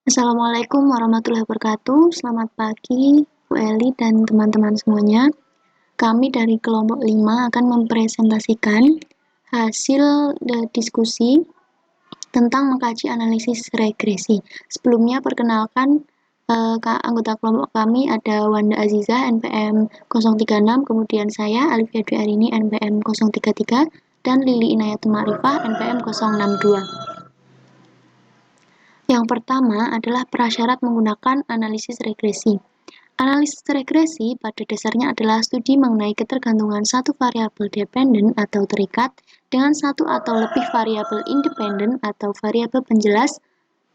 Assalamualaikum warahmatullahi wabarakatuh. Selamat pagi, Bu Eli dan teman-teman semuanya. Kami dari kelompok 5 akan mempresentasikan hasil diskusi tentang mengkaji analisis regresi. Sebelumnya perkenalkan anggota kelompok kami ada Wanda Aziza NPM 036, kemudian saya Alifia Dwi Arini NPM 033 dan Lili Inayatul Ma'rifah NPM 062. Yang pertama adalah prasyarat menggunakan analisis regresi. Analisis regresi pada dasarnya adalah studi mengenai ketergantungan satu variabel dependen atau terikat dengan satu atau lebih variabel independen atau variabel penjelas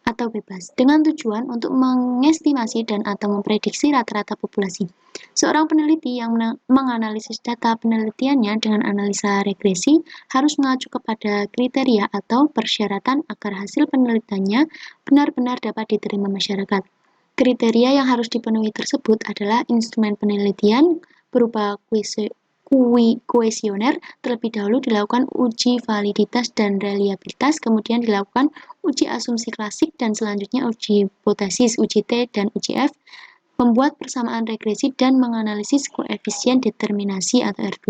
atau bebas, dengan tujuan untuk mengestimasi dan atau memprediksi rata-rata populasi. Seorang peneliti yang menganalisis data penelitiannya dengan analisa regresi harus mengacu kepada kriteria atau persyaratan agar hasil penelitiannya benar-benar dapat diterima masyarakat. Kriteria yang harus dipenuhi tersebut adalah instrumen penelitian berupa kuesioner, terlebih dahulu dilakukan uji validitas dan reliabilitas, kemudian dilakukan uji asumsi klasik, dan selanjutnya uji hipotesis, uji T dan uji F, membuat persamaan regresi dan menganalisis koefisien determinasi atau R2.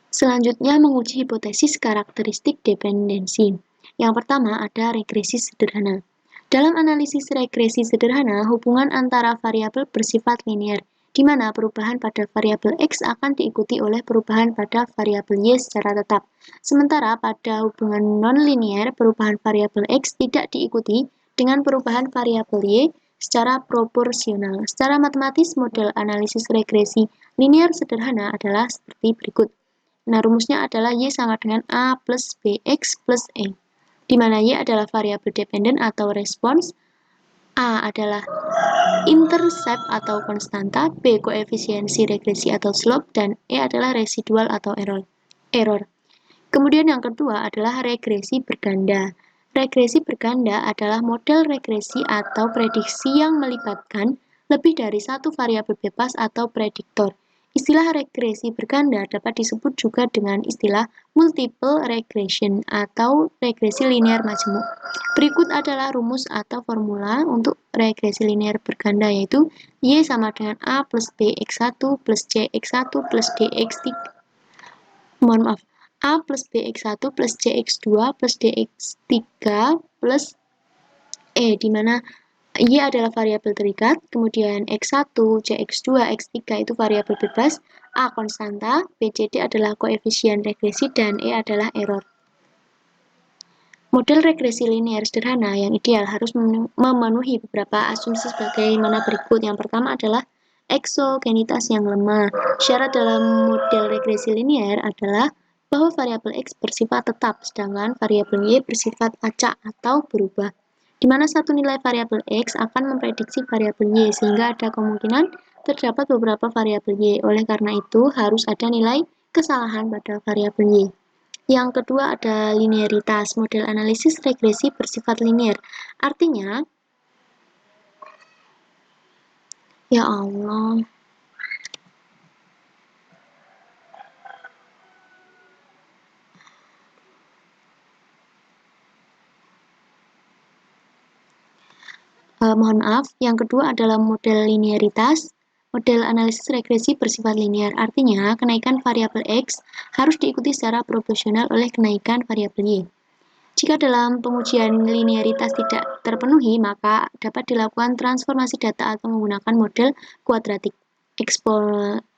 Selanjutnya menguji hipotesis karakteristik dependensi. Yang pertama ada regresi sederhana. Dalam analisis regresi sederhana, hubungan antara variabel bersifat linier, di mana perubahan pada variabel X akan diikuti oleh perubahan pada variabel Y secara tetap. Sementara pada hubungan non-linier, perubahan variabel X tidak diikuti dengan perubahan variabel Y secara proporsional. Secara matematis, model analisis regresi linier sederhana adalah seperti berikut. Nah, rumusnya adalah Y sama dengan A plus BX plus E, di mana Y adalah variabel dependen atau respons, A adalah intercept atau konstanta, B koefisiensi regresi atau slope, dan E adalah residual atau error. Kemudian yang kedua adalah regresi berganda. Regresi berganda adalah model regresi atau prediksi yang melibatkan lebih dari satu variabel bebas atau prediktor. Istilah regresi berganda dapat disebut juga dengan istilah multiple regression atau regresi linear majemuk. Berikut adalah rumus atau formula untuk regresi linear berganda, yaitu Y sama dengan A plus BX1 plus CX1 plus DX3. A plus BX1 plus CX2 plus DX3 plus E, di mana Y adalah variabel terikat, kemudian X1, CX2, X3 itu variabel bebas, A konstanta, BCD adalah koefisien regresi, dan E adalah error. Model regresi linear sederhana yang ideal harus memenuhi beberapa asumsi sebagaimana berikut. Yang pertama adalah eksogenitas yang lemah. Syarat dalam model regresi linear adalah bahwa variabel X bersifat tetap, sedangkan variabel Y bersifat acak atau berubah, di mana satu nilai variabel X akan memprediksi variabel Y, sehingga ada kemungkinan terdapat beberapa variabel Y. Oleh karena itu, harus ada nilai kesalahan pada variabel Y. Yang kedua ada linearitas. Model analisis regresi bersifat linear. Artinya, ya Allah, mohon maaf, yang kedua adalah model linearitas. Model analisis regresi bersifat linear, artinya kenaikan variabel X harus diikuti secara proporsional oleh kenaikan variabel Y. Jika dalam pengujian linearitas tidak terpenuhi, maka dapat dilakukan transformasi data atau menggunakan model kuadratik,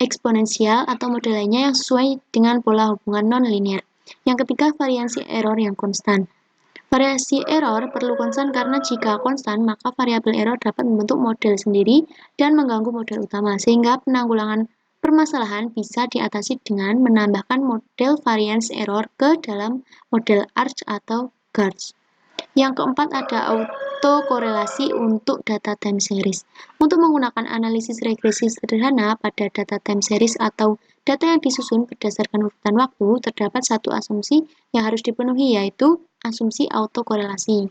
eksponensial, atau model lainnya yang sesuai dengan pola hubungan non-linear. Yang ketiga, variansi error yang konstan. Variasi error perlu konstan karena jika konstan, maka variabel error dapat membentuk model sendiri dan mengganggu model utama, sehingga penanggulangan permasalahan bisa diatasi dengan menambahkan model variance error ke dalam model ARCH atau GARCH. Yang keempat ada autokorelasi untuk data time series. Untuk menggunakan analisis regresi sederhana pada data time series atau data yang disusun berdasarkan urutan waktu, terdapat satu asumsi yang harus dipenuhi, yaitu asumsi autokorelasi.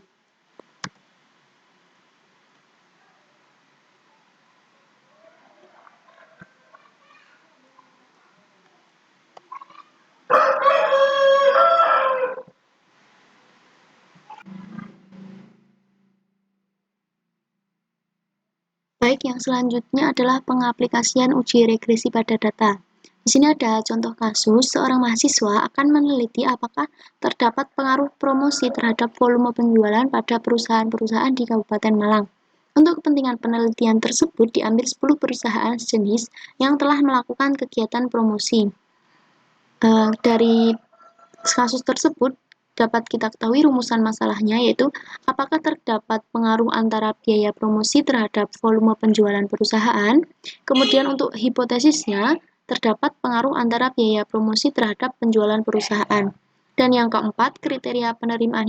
Baik, yang selanjutnya adalah pengaplikasian uji regresi pada data. Di sini ada contoh kasus, seorang mahasiswa akan meneliti apakah terdapat pengaruh promosi terhadap volume penjualan pada perusahaan-perusahaan di Kabupaten Malang. Untuk kepentingan penelitian tersebut diambil 10 perusahaan sejenis yang telah melakukan kegiatan promosi. Dari kasus tersebut dapat kita ketahui rumusan masalahnya, yaitu apakah terdapat pengaruh antara biaya promosi terhadap volume penjualan perusahaan. Kemudian untuk hipotesisnya, terdapat pengaruh antara biaya promosi terhadap penjualan perusahaan. Dan yang keempat, kriteria penerimaan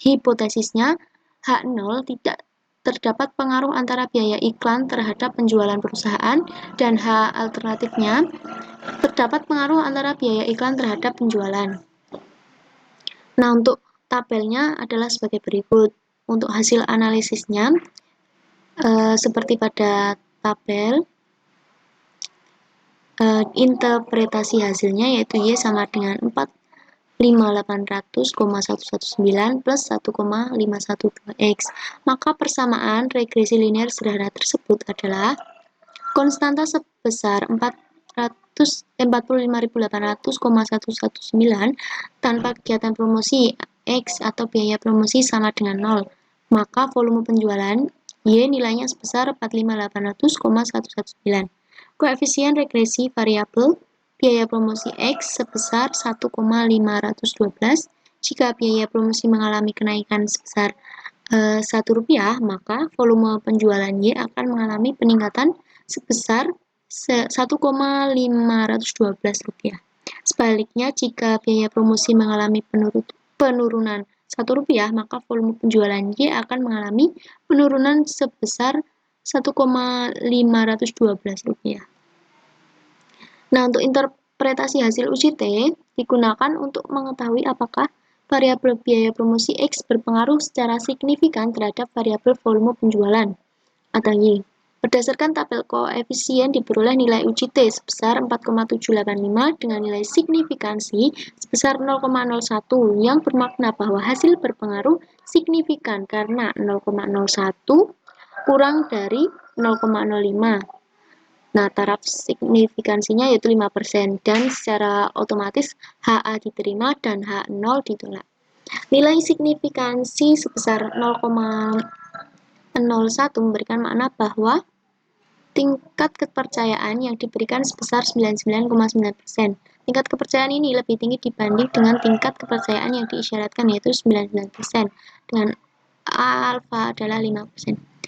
hipotesisnya H0 tidak terdapat pengaruh antara biaya iklan terhadap penjualan perusahaan, dan H alternatifnya terdapat pengaruh antara biaya iklan terhadap penjualan. Nah, untuk tabelnya adalah sebagai berikut. Untuk hasil analisisnya, seperti pada tabel, interpretasi hasilnya yaitu Y sama dengan 45800,119 plus 1,512X. Maka persamaan regresi linear sederhana tersebut adalah konstanta sebesar 45.800,119 tanpa kegiatan promosi X atau biaya promosi sama dengan 0. Maka volume penjualan Y nilainya sebesar 45.800,119. Koefisien regresi variabel biaya promosi X sebesar 1,512. Jika biaya promosi mengalami kenaikan sebesar Rp1, maka volume penjualan Y akan mengalami peningkatan sebesar Rp1,512. Sebaliknya, jika biaya promosi mengalami penurunan Rp1, maka volume penjualan Y akan mengalami penurunan sebesar Rp1,512. Nah, untuk interpretasi hasil uji T digunakan untuk mengetahui apakah variabel biaya promosi X berpengaruh secara signifikan terhadap variabel volume penjualan atau Y. Berdasarkan tabel koefisien diperoleh nilai uji T sebesar 4,785 dengan nilai signifikansi sebesar 0,01 yang bermakna bahwa hasil berpengaruh signifikan karena 0,01 kurang dari 0,05. Nah, taraf signifikansinya yaitu 5% dan secara otomatis HA diterima dan H0 ditolak. Nilai signifikansi sebesar 0,01 memberikan makna bahwa tingkat kepercayaan yang diberikan sebesar 99,9%. Tingkat kepercayaan ini lebih tinggi dibanding dengan tingkat kepercayaan yang diisyaratkan yaitu 99%, dengan alfa adalah 5%.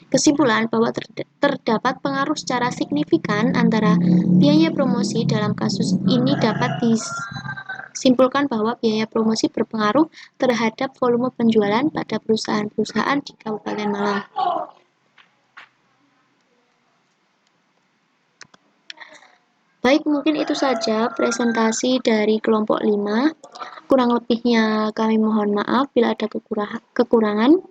Kesimpulan bahwa terdapat pengaruh secara signifikan antara biaya promosi dalam kasus ini dapat disimpulkan bahwa biaya promosi berpengaruh terhadap volume penjualan pada perusahaan-perusahaan di Kabupaten Malang. Baik, mungkin itu saja presentasi dari kelompok 5. Kurang lebihnya kami mohon maaf bila ada kekurangan.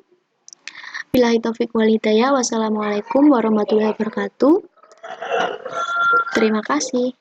Billahi taufiq wal hidayah. Wassalamualaikum warahmatullahi wabarakatuh. Terima kasih.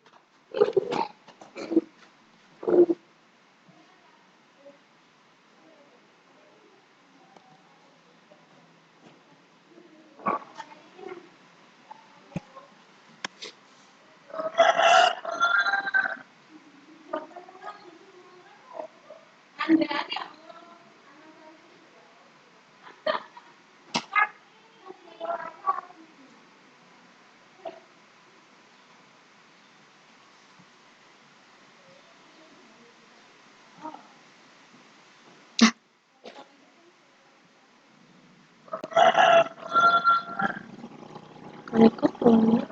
Waalaikumsalam.